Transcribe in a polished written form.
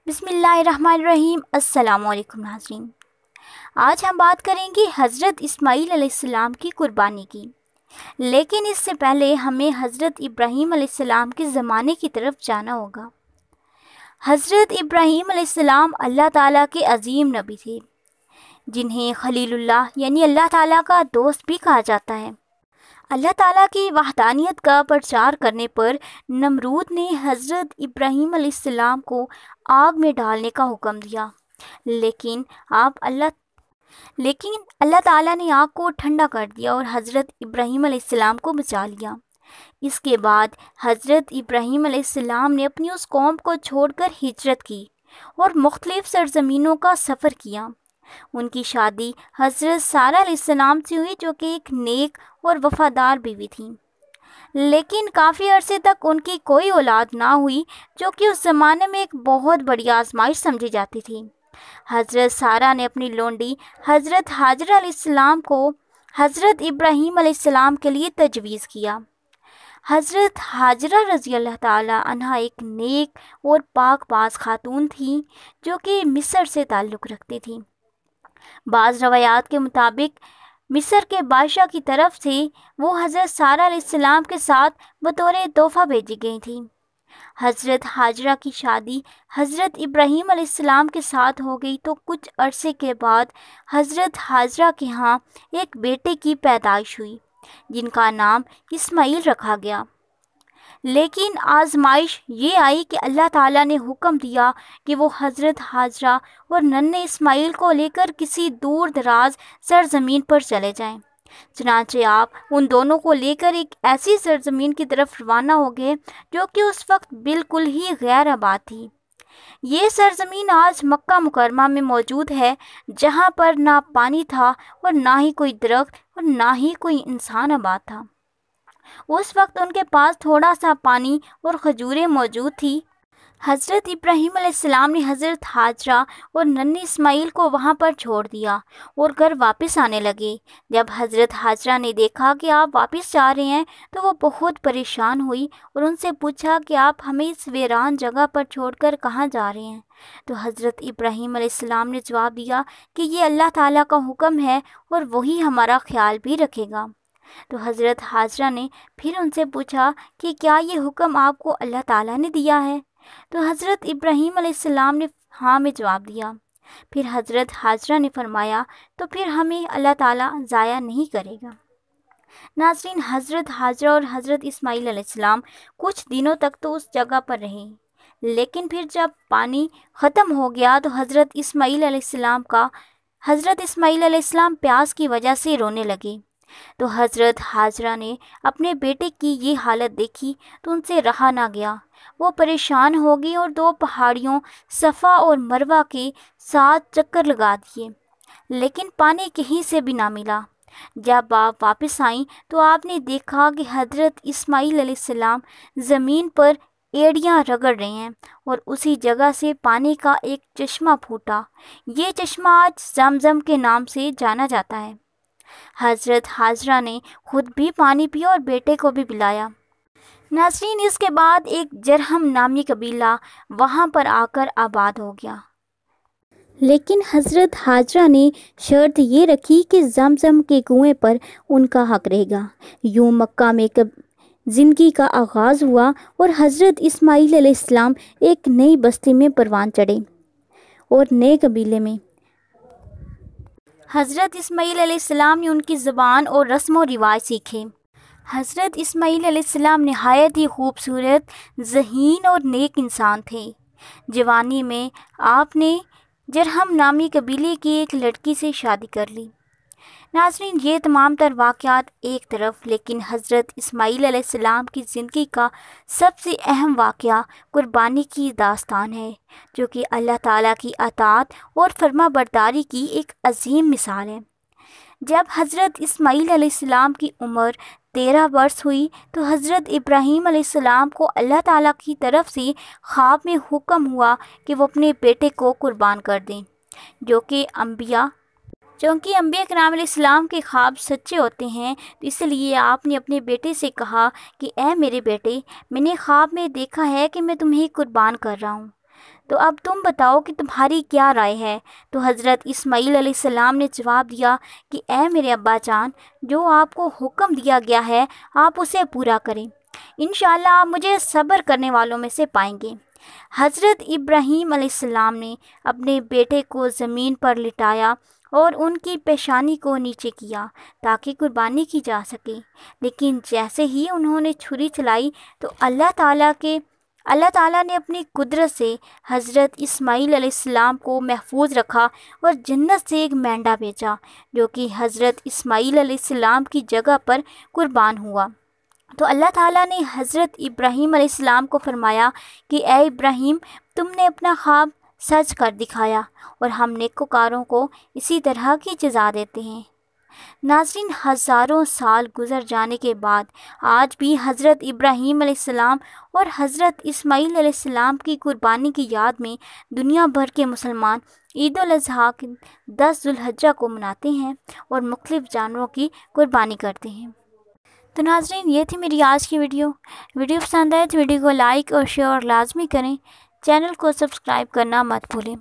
بسم اللہ الرحمن الرحیم۔ السلام علیکم ناظرین، آج ہم بات کریں گے حضرت اسماعیل علیہ السلام کی قربانی کی، لیکن اس سے پہلے ہمیں حضرت ابراہیم علیہ السلام کے زمانے کی طرف جانا ہوگا۔ حضرت ابراہیم علیہ السلام اللہ تعالیٰ کے عظیم نبی تھے، جنہیں خلیل اللہ یعنی اللہ تعالیٰ کا دوست بھی کہا جاتا ہے۔ اللہ تعالیٰ کی وحدانیت کا پرچار کرنے پر نمرود نے حضرت ابراہیم علیہ السلام کو آگ میں ڈالنے کا حکم دیا، لیکن اللہ تعالیٰ نے آگ کو ٹھنڈا کر دیا اور حضرت ابراہیم علیہ السلام کو بچا لیا۔ اس کے بعد حضرت ابراہیم علیہ السلام نے اپنی اس قوم کو چھوڑ کر ہجرت کی اور مختلف سرزمینوں کا سفر کیا۔ ان کی شادی حضرت سارہ علیہ السلام سے ہوئی، جو کہ ایک نیک اور وفادار بیوی تھیں، لیکن کافی عرصے تک ان کی کوئی اولاد نہ ہوئی، جو کہ اس زمانے میں ایک بہت بڑی آزمائش سمجھی جاتی تھی۔ حضرت سارہ نے اپنی لونڈی حضرت ہاجرہ علیہ السلام کو حضرت ابراہیم علیہ السلام کے لیے تجویز کیا۔ حضرت ہاجرہ رضی اللہ تعالی عنہا ایک نیک اور پاک باز خاتون تھیں، جو کہ مصر سے تعلق رکھتی تھیں۔ بعض روایات کے مطابق مصر کے بادشاہ کی طرف سے وہ حضرت سارہ علیہ السلام کے ساتھ بطور تحفہ بھیجی گئی تھیں۔ حضرت ہاجرہ کی شادی حضرت ابراہیم علیہ السلام کے ساتھ ہو گئی تو کچھ عرصے کے بعد حضرت ہاجرہ کے ہاں ایک بیٹے کی پیدائش ہوئی، جن کا نام اسماعیل رکھا گیا۔ لیکن آزمائش یہ آئی کہ اللہ تعالیٰ نے حکم دیا کہ وہ حضرت ہاجرہ اور ننھے اسماعیل کو لے کر کسی دور دراز سرزمین پر چلے جائیں۔ چنانچہ آپ ان دونوں کو لے کر ایک ایسی سرزمین کی طرف روانہ ہو گئے جو کہ اس وقت بالکل ہی غیر آباد تھی۔ یہ سرزمین آج مکہ مکرمہ میں موجود ہے، جہاں پر نہ پانی تھا اور نہ ہی کوئی درخت اور نہ ہی کوئی انسان آباد تھا۔ اس وقت ان کے پاس تھوڑا سا پانی اور کھجوریں موجود تھی۔ حضرت ابراہیم علیہ السلام نے حضرت ہاجرہ اور ننھے اسماعیل کو وہاں پر چھوڑ دیا اور گھر واپس آنے لگے۔ جب حضرت ہاجرہ نے دیکھا کہ آپ واپس جا رہے ہیں تو وہ بہت پریشان ہوئی اور ان سے پوچھا کہ آپ ہمیں اس ویران جگہ پر چھوڑ کر کہاں جا رہے ہیں؟ تو حضرت ابراہیم علیہ السلام نے جواب دیا کہ یہ اللہ تعالیٰ کا حکم ہے اور وہی ہمارا خیال بھی رکھے گا۔ تو حضرت ہاجرہ نے پھر ان سے پوچھا کہ کیا یہ حکم آپ کو اللہ تعالیٰ نے دیا ہے؟ تو حضرت ابراہیم علیہ السلام نے ہاں میں جواب دیا۔ پھر حضرت ہاجرہ نے فرمایا تو پھر ہمیں اللہ تعالیٰ ضائع نہیں کرے گا۔ ناظرین، حضرت ہاجرہ اور حضرت اسماعیل علیہ السلام کچھ دنوں تک تو اس جگہ پر رہے، لیکن پھر جب پانی ختم ہو گیا تو حضرت اسماعیل علیہ السلام پیاس کی وجہ سے رونے لگے۔ تو حضرت ہاجرہ نے اپنے بیٹے کی یہ حالت دیکھی تو ان سے رہا نہ گیا۔ وہ پریشان ہو گئی اور 2 پہاڑیوں صفا اور مروہ کے 7 چکر لگا دیے، لیکن پانی کہیں سے بھی نہ ملا۔ جب آپ واپس آئیں تو آپ نے دیکھا کہ حضرت اسماعیل علیہ السلام زمین پر ایڑیاں رگڑ رہے ہیں اور اسی جگہ سے پانی کا ایک چشمہ پھوٹا۔ یہ چشمہ آج زمزم کے نام سے جانا جاتا ہے۔ حضرت ہاجرہ نے خود بھی پانی پیا اور بیٹے کو بھی پلایا۔ ناظرین، اس کے بعد ایک جرہم نامی قبیلہ وہاں پر آ کر آباد ہو گیا، لیکن حضرت ہاجرہ نے شرط یہ رکھی کہ زمزم کے کنویں پر ان کا حق رہے گا۔ یوں مکہ میں زندگی کا آغاز ہوا اور حضرت اسماعیل علیہ السلام ایک نئی بستی میں پروان چڑھے اور نئے قبیلے میں۔ حضرت اسماعیل علیہ السلام نے ان کی زبان اور رسم و رواج سیکھے۔ حضرت اسماعیل علیہ السلام نہایت ہی خوبصورت، ذہین اور نیک انسان تھے۔ جوانی میں آپ نے جرہم نامی قبیلے کی ایک لڑکی سے شادی کر لی۔ ناظرین، یہ تمام تر واقعات ایک طرف، لیکن حضرت اسماعیل علیہ السلام کی زندگی کا سب سے اہم واقعہ قربانی کی داستان ہے، جو کہ اللہ تعالیٰ کی اطاعت اور فرما برداری کی ایک عظیم مثال ہے۔ جب حضرت اسماعیل علیہ السلام کی عمر 13 برس ہوئی تو حضرت ابراہیم علیہ السلام کو اللہ تعالیٰ کی طرف سے خواب میں حکم ہوا کہ وہ اپنے بیٹے کو قربان کر دیں، چونکہ انبیاء کرام علیہ السلام کے خواب سچے ہوتے ہیں، تو اس لیے آپ نے اپنے بیٹے سے کہا کہ اے میرے بیٹے، میں نے خواب میں دیکھا ہے کہ میں تمہیں قربان کر رہا ہوں۔ تو اب تم بتاؤ کہ تمہاری کیا رائے ہے؟ تو حضرت اسماعیل علیہ السلام نے جواب دیا کہ اے میرے ابا جان، جو آپ کو حکم دیا گیا ہے آپ اسے پورا کریں، انشاءاللہ آپ مجھے صبر کرنے والوں میں سے پائیں گے۔ حضرت ابراہیم علیہ السلام نے اپنے بیٹے کو زمین پر لٹایا اور ان کی پیشانی کو نیچے کیا تاکہ قربانی کی جا سکے، لیکن جیسے ہی انہوں نے چھری چلائی تو اللہ تعالیٰ نے اپنی قدرت سے حضرت اسماعیل علیہ السلام کو محفوظ رکھا اور جنت سے ایک مینڈا بھیجا جو کہ حضرت اسماعیل علیہ السلام کی جگہ پر قربان ہوا۔ تو اللہ تعالیٰ نے حضرت ابراہیم علیہ السلام کو فرمایا کہ اے ابراہیم، تم نے اپنا خواب سچ کر دکھایا اور ہم نیکوکاروں کو اسی طرح کی جزا دیتے ہیں۔ ناظرین، ہزاروں سال گزر جانے کے بعد آج بھی حضرت ابراہیم علیہ السلام اور حضرت اسماعیل علیہ السلام کی قربانی کی یاد میں دنیا بھر کے مسلمان عید الاضحیٰ کے 10 ذو الحجہ کو مناتے ہیں اور مختلف جانوروں کی قربانی کرتے ہیں۔ تو ناظرین، یہ تھی میری آج کی ویڈیو پسند آئے تو ویڈیو کو لائک اور شیئر لازمی کریں، چینل کو سبسکرائب کرنا مت بھولیں۔